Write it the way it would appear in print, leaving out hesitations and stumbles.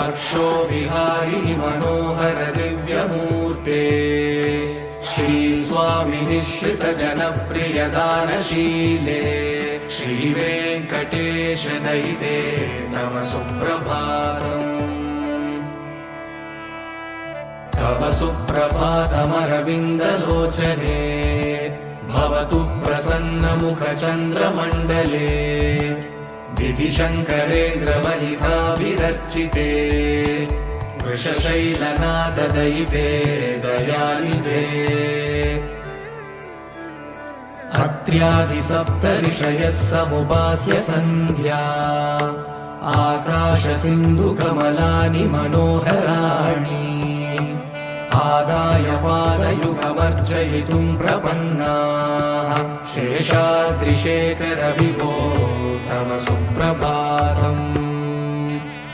कटाक्षो विहारिणि मनोहर दिव्यमूर्ते श्रीस्वामि निःश्रित जनप्रिय दानशीले श्रीवेङ्कटेश दयिते तव सुप्रभातम्। तव सुप्रभातमरविन्दलोचने भवतु प्रसन्नमुखचन्द्रमण्डले विधिशङ्करेन्द्रवनिताभिरर्चिते वृषशैलनाथदयिते दयानिधे। अत्र्यादिसप्तऋषयः समुपास्य सन्ध्या आकाशसिन्धुकमलानि मनोहराणि आदाय पादयुगमर्चयितुं प्रपन्नाः शेषाद्रिशेखर विभो तव सुप्रभातम्।